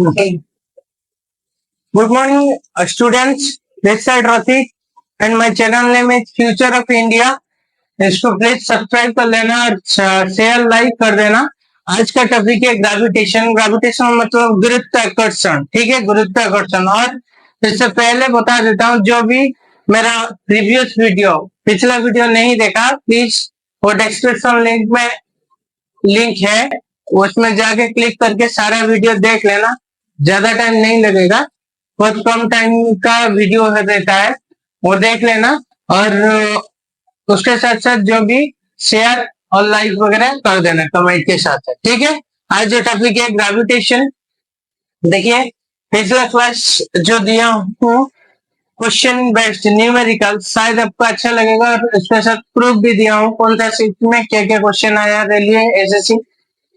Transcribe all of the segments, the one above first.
Good morning, students. This side Ratik and my channel name is Future of India. इसको please subscribe कर लेना और share like कर देना। आज का टॉपिक है ग्रेविटेशन। ग्रेविटेशन मतलब गुरुत्वाकर्षण, ठीक है, गुरुत्वाकर्षण। और इससे पहले बता देता हूँ, जो भी मेरा प्रीवियस वीडियो, पिछला वीडियो नहीं देखा, प्लीज वो डिस्क्रिप्शन लिंक में लिंक है, उसमें जाके क्लिक करके सारा वीडियो देख लेना। ज्यादा टाइम नहीं लगेगा, बहुत कम टाइम का वीडियो रहता है, वो देख लेना। और उसके साथ साथ जो भी शेयर और लाइक वगैरह कर देना कमेंट के साथ, ठीक है। आज जो टॉपिक है ग्रेविटेशन, देखिए पिछला क्लास जो दिया हूँ क्वेश्चन बेस्ड न्यूमेरिकल, शायद आपको अच्छा लगेगा। और इसके साथ प्रूफ भी दिया हूँ कौन सा शिफ्ट में क्या क्या क्वेश्चन आया railway, SSC,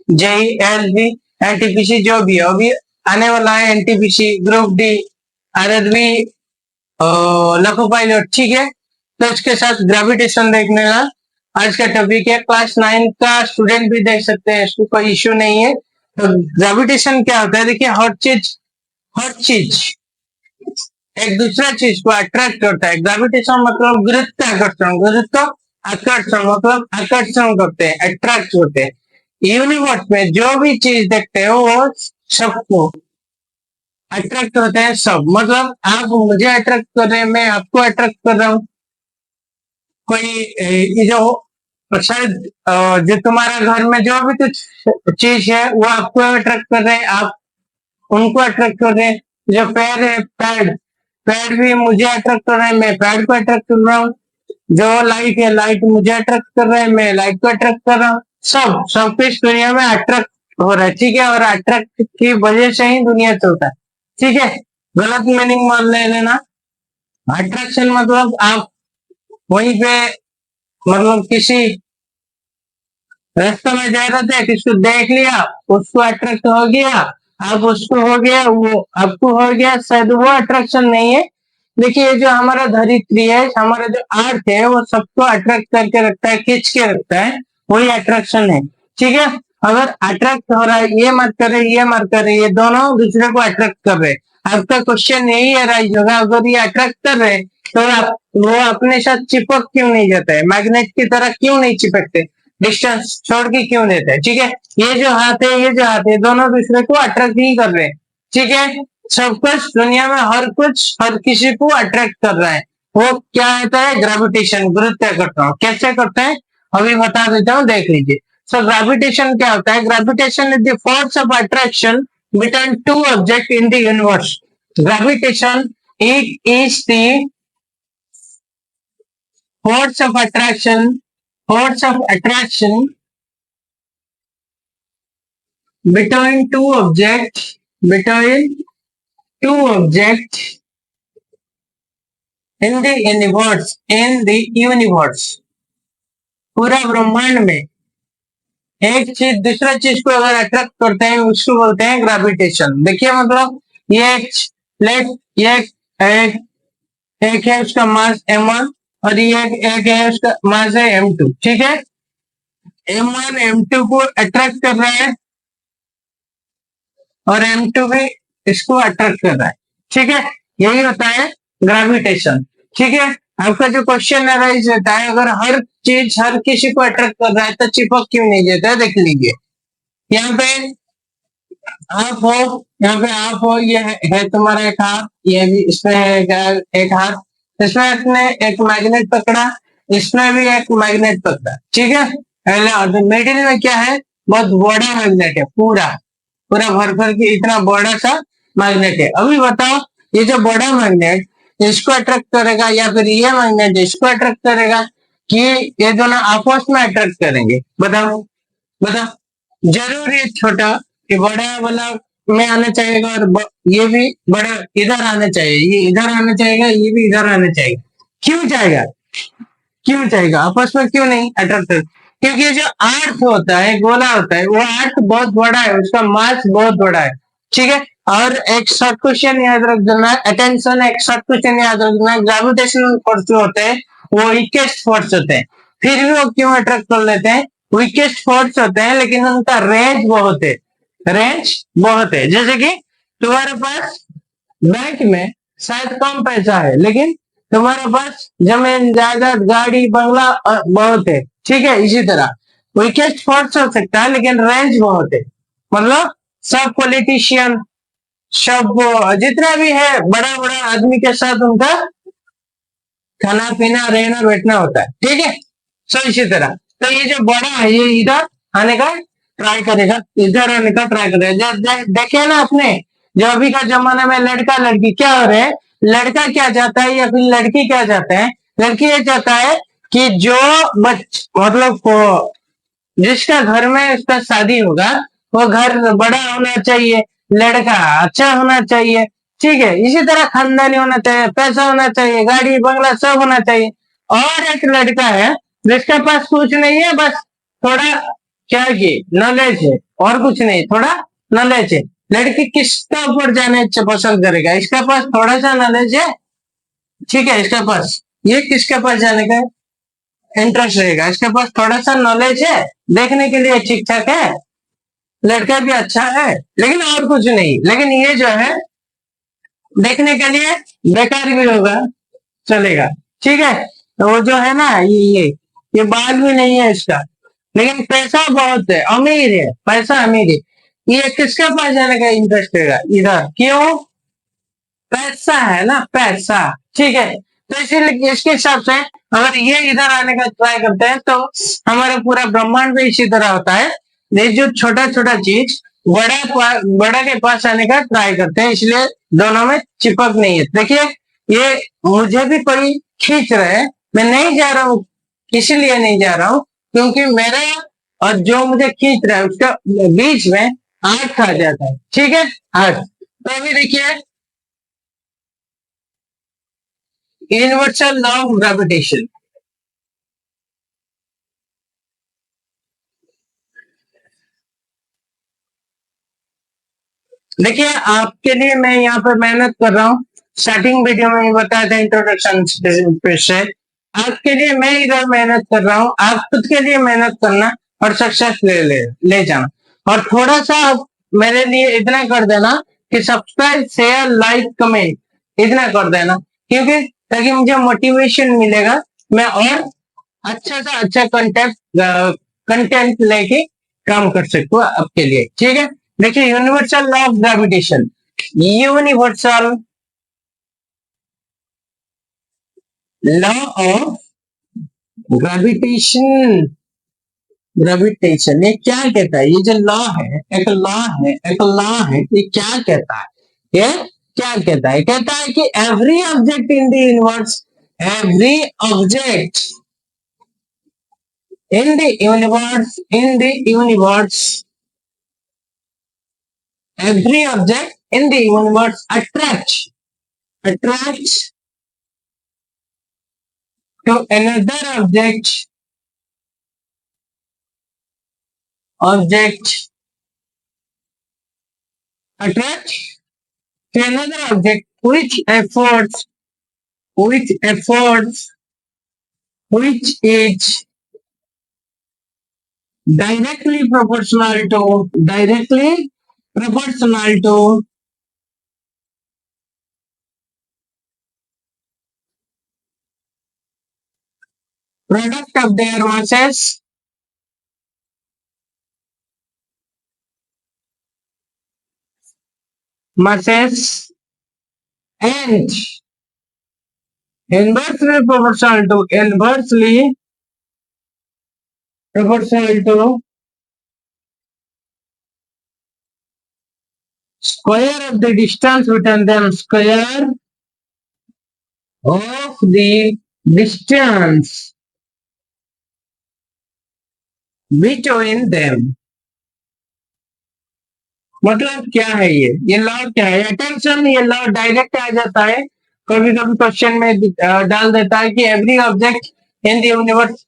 JE, LB, NTPC, जो भी है अभी आने वाला है, NTPC, group D, RRB, loco pilot, ठीक है। तो इसके साथ ग्रेविटेशन देखने का आज का टॉपिक है। क्लास 9 का स्टूडेंट भी देख सकते हैं, इसको कोई इश्यू नहीं है। तो ग्रेविटेशन क्या होता है, देखिए हर चीज एक दूसरा चीज को अट्रैक्ट करता है। ग्रेविटेशन मतलब गुरुत्वाकर्षण, गुरुत्व आकर्षण मतलब आकर्षण करते हैं, अट्रैक्ट होते हैं। यूनिवर्स में जो भी चीज देखते हो वो सबको अट्रैक्ट होते हैं, सब मतलब आप मुझे अट्रैक्ट कर रहे हैं, मैं आपको अट्रैक्ट कर रहा हूँ। कोई ये जो शायद जो तुम्हारा घर में जो भी कुछ चीज है वो आपको अट्रैक्ट कर रहे हैं, आप उनको अट्रैक्ट कर रहे हैं। जो पेड़ है, पेड़ भी मुझे अट्रैक्ट कर रहे हैं, मैं पेड़ को अट्रैक्ट कर रहा हूँ। जो लाइट है, लाइट मुझे अट्रैक्ट कर रहा है, मैं लाइट को अट्रैक्ट कर रहा हूँ। सब कुछ दुनिया में अट्रैक्ट हो रहा है, ठीक है। और अट्रैक्ट की वजह से ही दुनिया चलता है, ठीक है। गलत मीनिंग मान लेना। अट्रैक्शन मतलब आप वहीं पे मतलब किसी रास्ते में जा रहे थे, किसको देख लिया, उसको अट्रैक्ट हो गया, आप उसको हो गया, वो आपको हो गया, शायद वो अट्रैक्शन नहीं है। देखिए जो हमारा धरित्री है, हमारा जो अर्थ है, वो सबको अट्रैक्ट करके रखता है, खींच के रखता है, वही अट्रैक्शन है, ठीक है। अगर अट्रैक्ट हो रहा है, ये मत करे, ये मत करे, ये दोनों दूसरे को अट्रैक्ट कर रहे। आपका क्वेश्चन यही है राइज होगा, अगर ये अट्रैक्ट कर रहे तो आप वो अपने साथ चिपक क्यों नहीं जाता है, मैग्नेट की तरह क्यों नहीं चिपकते, डिस्टेंस छोड़ के क्यों देते हैं, ठीक है। ये जो हाथ है, ये जो हाथ है, दोनों दूसरे को अट्रैक्ट ही कर रहे हैं, ठीक है। सब कुछ दुनिया में हर कुछ हर किसी को अट्रैक्ट कर रहा है, वो क्या होता है, ग्रेविटेशन, गुरुत्वाकर्षण। कैसे करते हैं अभी बता देता हूँ, देख लीजिए। सो ग्रेविटेशन क्या होता है, gravitation is the force of attraction between two object in the universe. Gravitation it is the force of attraction between two objects in the universe पूरा ब्रह्मांड में एक चीज दूसरा चीज को अगर अट्रैक्ट करते हैं, उसको बोलते हैं ग्रेविटेशन। देखिए मतलब ये एक प्लेट, ये एक है, उसका मास m1 और ये एक है, उसका मास है m2, ठीक है। m1 m2 को अट्रैक्ट कर रहा है और m2 भी इसको अट्रैक्ट कर रहा है, ठीक है। यही होता है ग्रेविटेशन, ठीक है। आपका जो क्वेश्चन अराइज होता है, अगर हर चीज हर किसी को अट्रैक्ट कर रहा है तो चिपक क्यों नहीं जाता है, देख लीजिए। यहाँ पे आप हो, यहाँ पे आप हो, ये है तुम्हारा एक हाथ, ये भी इसमें है एक हाथ, इसमें आपने एक मैग्नेट पकड़ा, इसमें भी एक मैग्नेट पकड़ा, ठीक है। मिडिल में क्या है, बहुत बड़ा मैग्नेट है, पूरा भर भर के इतना बड़ा सा मैग्नेट है। अभी बताओ ये जो बड़ा मैग्नेट इसको अट्रैक्ट करेगा या फिर ये मैग्नेट इसको अट्रैक्ट करेगा, कि ये दोनों आपस में अट्रैक्ट करेंगे, बताओ। जरूर ये छोटा ये बड़ा वाला में आना चाहिए, और ये भी बड़ा इधर आना चाहिए, ये इधर आना चाहिए, ये भी इधर आना चाहिए। क्यों जाएगा आपस में, क्यों नहीं अट्रैक्ट? क्योंकि जो अर्थ होता है, गोला होता है, वो अर्थ बहुत बड़ा है, उसका मास बहुत बड़ा है, ठीक है। और एक शॉर्ट क्वेश्चन याद रख देना, अटेंशन, एक शॉर्ट क्वेश्चन याद रख देना, ग्रेविटेशनल फोर्स जो होते हैं वो वीकेस्ट फोर्स होते हैं, फिर भी वो क्यों अट्रैक्ट कर लेते हैं, वीकेस्ट फोर्स होते हैं, लेकिन उनका रेंज बहुत है, जैसे कि तुम्हारे पास बैंक में शायद कम पैसा है, लेकिन तुम्हारे पास जमीन जायदाद गाड़ी बंगला बहुत है। ठीक है, इसी तरह वीकेस्ट फोर्स हो सकता है लेकिन रेंज बहुत है। मतलब सब पॉलिटिशियन, सब जितना भी है बड़ा बड़ा आदमी के साथ उनका खाना पीना रहना बैठना होता है। ठीक है, सो इसी तरह तो ये जो बड़ा है ये इधर आने का ट्राई करेगा, इधर आने का ट्राई करेगा। देखे ना आपने, जो अभी का जमाना में लड़का लड़की क्या हो रहे हैं, लड़का क्या चाहता है या फिर लड़की क्या चाहते हैं, लड़की ये चाहता है कि जो मतलब जिसका घर में उसका शादी होगा वो घर बड़ा होना चाहिए, लड़का अच्छा होना चाहिए। ठीक है, इसी तरह खानदानी होना चाहिए, पैसा होना चाहिए, गाड़ी बंगला सब होना चाहिए। और एक लड़का है जिसके पास कुछ नहीं है, बस थोड़ा क्या की नॉलेज है और कुछ नहीं, थोड़ा नॉलेज है। लड़की किसका ऊपर जाने पसंद करेगा, इसके पास थोड़ा सा नॉलेज है, ठीक है, इसके पास ये किसके पास जाने का इंटरेस्ट रहेगा, इसके पास थोड़ा सा नॉलेज है, देखने के लिए ठीक ठाक है, लड़का भी अच्छा है लेकिन और कुछ नहीं, लेकिन ये जो है देखने के लिए बेकार भी होगा, चलेगा। ठीक है, तो वो जो है ना ये बाल भी नहीं है इसका, लेकिन पैसा बहुत है, अमीर है, पैसा अमीर है। ये किसके पास जाने का इंटरेस्ट रहेगा, इधर, क्यों, पैसा है ना, पैसा। ठीक है, तो इसीलिए इसके हिसाब से अगर ये इधर आने का ट्राई करते हैं तो हमारा पूरा ब्रह्मांड भी इसी तरह होता है। ये जो छोटा छोटा चीज बड़ा के पास आने का ट्राई करते हैं, इसलिए दोनों में चिपक नहीं है। देखिए, ये मुझे भी कोई खींच रहे हैं, मैं नहीं जा रहा हूँ, इसीलिए नहीं जा रहा हूँ क्योंकि मेरा और जो मुझे खींच रहा है उसका बीच में आठ आ जाता है। ठीक है, आठ। तो अभी देखिए, यूनिवर्सल लॉ ऑफ ग्रेविटेशन। देखिए, आपके लिए मैं यहाँ पर मेहनत कर रहा हूँ, स्टार्टिंग वीडियो में ही बताया था इंट्रोडक्शन से। आपके लिए मैं इधर मेहनत कर रहा हूँ, आप खुद के लिए मेहनत करना और सक्सेस ले जाना। और थोड़ा सा आप मेरे लिए इतना कर देना कि सब्सक्राइब शेयर लाइक कमेंट इतना कर देना, क्योंकि ताकि मुझे मोटिवेशन मिलेगा, मैं और अच्छा सा अच्छा कंटेंट लेके काम कर सकते हो आपके लिए। ठीक है, देखिए, universal law of gravitation, universal law of gravitation. Gravitation ये क्या कहता है, ये जो लॉ है, एक लॉ है, एक लॉ है, ये क्या कहता है, ये क्या कहता है, कहता है कि every object in the universe, every object in the universe, every object in the universe attracts to another object attracts to another object which is directly proportional to product of their masses and inversely proportional to square of the distance between them, square of the distance between them। मतलब क्या है ये law क्या है, attention, ये law direct आ जाता है, कभी कभी क्वेश्चन में डाल देता है कि every object in the universe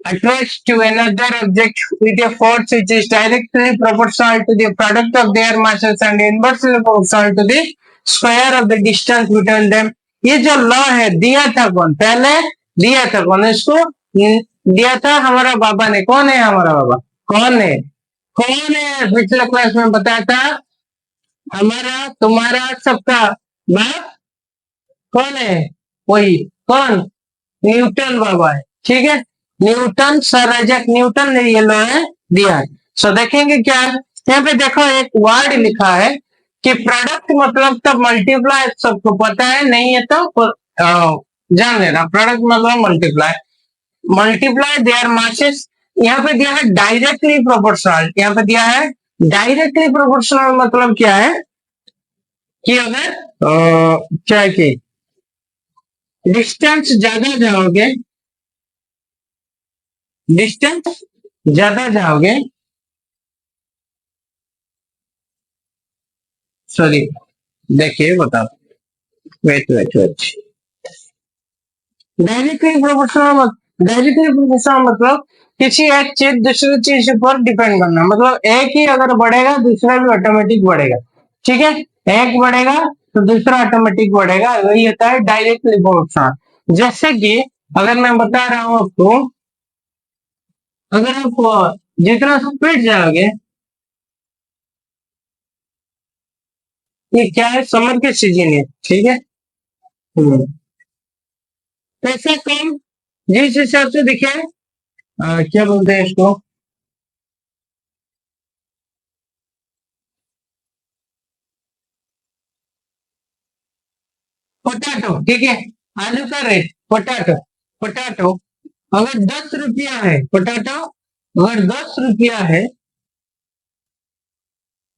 attracts to another object with a force which is directly proportional to the product of their masses and inversely proportional to the square of the distance between them। ये जो law है दिया था कौन, पहले दिया था कौन, इसको दिया था हमारा बाबा ने। कौन है हमारा बाबा, कौन है पिछले क्लास में बताया था, हमारा तुम्हारा सबका बाप कौन है? वही कौन? न्यूटन बाबा है। ठीक है, न्यूटन, सर आइजैक न्यूटन ने ये लॉ दिया है। सो देखेंगे क्या है यहाँ पे, देखो एक वर्ड लिखा है कि प्रोडक्ट मतलब तब मल्टीप्लाई, सबको पता है, नहीं है तो जान लेना। प्रोडक्ट मतलब मल्टीप्लाई, मल्टीप्लाई देयर मासेस। यहाँ पे दिया है डायरेक्टली प्रोपोर्शनल, यहाँ पे दिया है डायरेक्टली प्रोपोर्शनल। मतलब क्या है कि अगर क्या है कि डिस्टेंस ज्यादा जाओगे, डिस्टेंस ज्यादा जाओगे, सॉरी देखिए बताओ, wait wait wait, directly proportional, directly proportional मतलब किसी एक चीज दूसरी चीज पर डिपेंड करना। मतलब एक ही अगर बढ़ेगा दूसरा भी ऑटोमेटिक बढ़ेगा। ठीक है, एक बढ़ेगा तो दूसरा ऑटोमेटिक बढ़ेगा, वही होता है डायरेक्टली प्रोपोर्शनल। जैसे कि अगर मैं बता रहा हूँ आपको, अगर आप जितना स्पीड जाओगे, ये क्या है, समर के सीजन है। ठीक है, हम्म, पैसा कम, जिस हिसाब से दिखे क्या बोलते हैं इसको, पोटैटो। ठीक है, आलू का रेट, पोटैटो, पोटैटो अगर 10 रुपया है, पोटैटो अगर 10 रुपया है,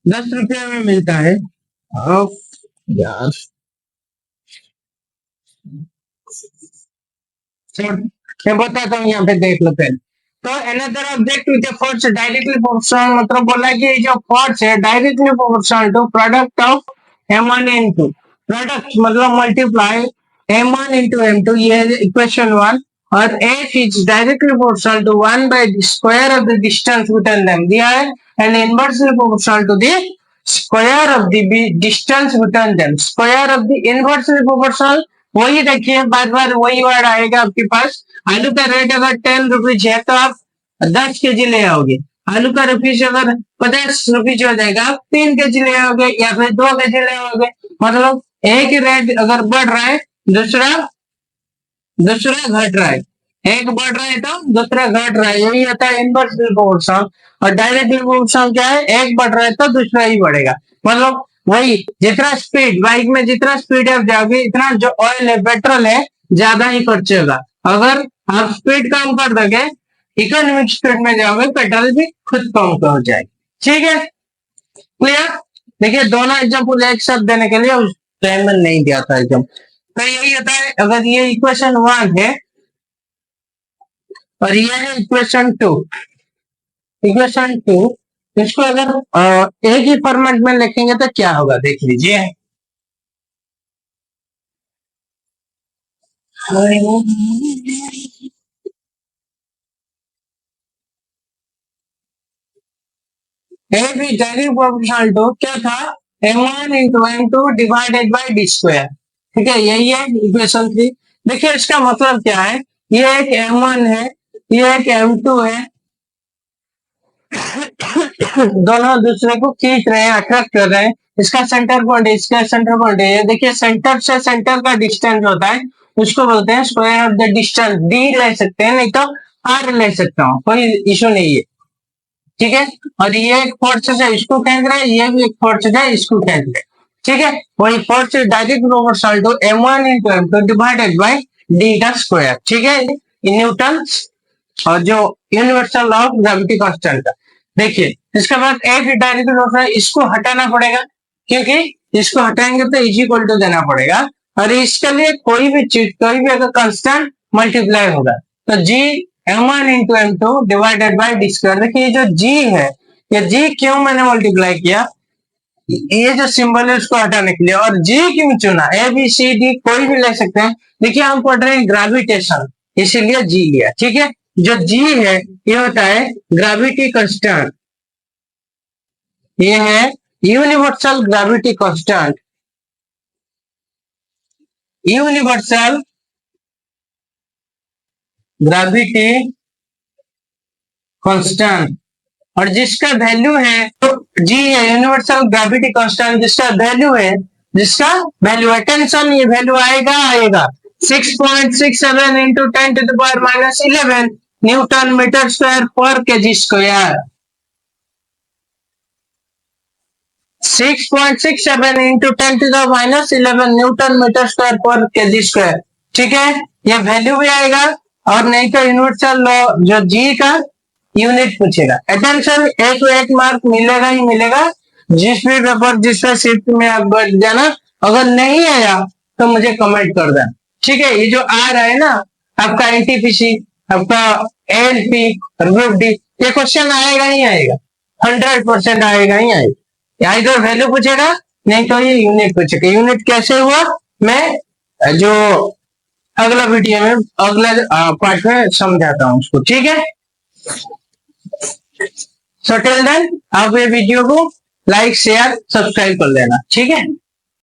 10 रुपया में मिलता है। अब यार छोड़, मैं बताता हूँ, यहाँ पे देख लो पहले। तो another object with force directly proportional, मतलब बोला कि जो फोर्स है directly proportional to product of m1 into product मतलब मल्टीप्लाई m1 into m2, ये इक्वेशन 1। और f is directly proportional to 1 by the square of the distance between them, दिया है, and inversely proportional to the square of the distance between them, square of the inversely proportional। वही देखिए, बार बार वही word आएगा आपके पास। आलू का रेट अगर 10 रुपीज है तो आप 10 केजी ले आओगे। आलू का रुपीज अगर 50 रुपीज हो जाएगा, आप 3 केजी ले आओगे या फिर 2 केजी ले आओगे। मतलब एक ही रेट अगर बढ़ रहा है, दूसरा दूसरा घट रहा है, एक बढ़ रहा है तो दूसरा घट रहा है, यही होता है इनवर्स प्रोपोर्शनल। और डायरेक्टली प्रोपोर्शनल क्या है, एक बढ़ रहा है तो दूसरा ही बढ़ेगा। मतलब वही, जितना स्पीड बाइक में, जितना स्पीड आप जाओगे, इतना जो ऑयल है, पेट्रोल है, ज्यादा ही खर्च होगा। अगर आप स्पीड कम कर दोगे, इकोनॉमिक स्पीड में जाओगे, पेट्रोल भी खुद कम हो जाएगी। ठीक है, क्लियर। देखिए दोनों एग्जाम्पल एक साथ देने के लिए उस टाइम में नहीं दिया था एग्जाम। तो यही होता है, अगर ये इक्वेशन 1 है और ये है इक्वेशन 2, इक्वेशन 2, इसको अगर एक ही फॉर्मेट में लिखेंगे तो क्या होगा, देख लीजिए। A B direct proportional to क्या था, m1 into m2 divided by d square. ठीक है, यही है इक्वेशन 3। देखिए इसका मतलब क्या है, ये एक m1 है, ये एक m2 है, दोनों दूसरे को खींच रहे हैं, अट्रैक्ट कर रहे हैं। इसका सेंटर पॉइंट, इसका सेंटर पॉइंट है। देखिए सेंटर से सेंटर का डिस्टेंस होता है, उसको बोलते हैं square of the distance. D ले सकते हैं, नहीं तो आर ले सकता हूँ, कोई इशू नहीं है। ठीक है, और ये एक फोर्स है, इसको खींच रहे हैं, ये भी एक फोर्स है, इसको खींच रहे हैं। ठीक है, वही force direct proportional to m1 into m2 divided by D का स्क्वायर। ठीक है, न्यूटन और जो universal law of gravity constant का। देखिए इसके बाद एक डायरेक्ट प्रोपोर्शनल, इसको हटाना पड़ेगा, क्योंकि इसको हटाएंगे तो इज इक्वल टू देना पड़ेगा। और इसके लिए कोई भी चीज, कोई भी अगर कांस्टेंट मल्टीप्लाई होगा तो जी m1 into m2 divided by D square. देखिए जो जी है, ये जी क्यों मैंने मल्टीप्लाई किया, ये जो सिंबल है उसको हटाने के लिए। और जी क्यों चुना, ए बी सी डी कोई भी ले सकते हैं। देखिए हम पढ़ रहे हैं ग्रेविटेशन, इसीलिए जी लिया। ठीक है, जो जी है ये होता है ग्रेविटी कांस्टेंट, ये है universal gravity constant, universal gravity constant. और जिसका वैल्यू है तो जी है यूनिवर्सल ग्रेविटी कांस्टेंट, जिसका वैल्यू है टेंशन, ये वैल्यू आएगा 6.67 इंटू 10⁻⁻11 न्यूटन मीटर स्क्वायर पर KG square. 6.67 into 10⁻11 newton metre square पर केजी स्क्वायर। ठीक है, ये वैल्यू भी आएगा, और नहीं तो यूनिवर्सल लॉ जो जी का यूनिट पूछेगा। अटेंशन, एक मार्क मिलेगा ही मिलेगा, जिस भी पेपर जिस शिफ्ट में आप बैठ जाना। अगर नहीं आया तो मुझे कमेंट कर देना। ठीक है, ये जो आ रहा है ना आपका एनटीपीसी, आपका एएलपी, ग्रुप डी, ये क्वेश्चन आएगा ही आएगा, 100% आएगा ही आएगा। इधर वैल्यू पूछेगा, नहीं तो ये यूनिट पूछेगा। यूनिट कैसे हुआ मैं जो अगला वीडियो में अगला पार्ट में समझाता हूँ उसको। ठीक है, सो टिल देन आप ये वीडियो को लाइक शेयर सब्सक्राइब कर लेना। ठीक है।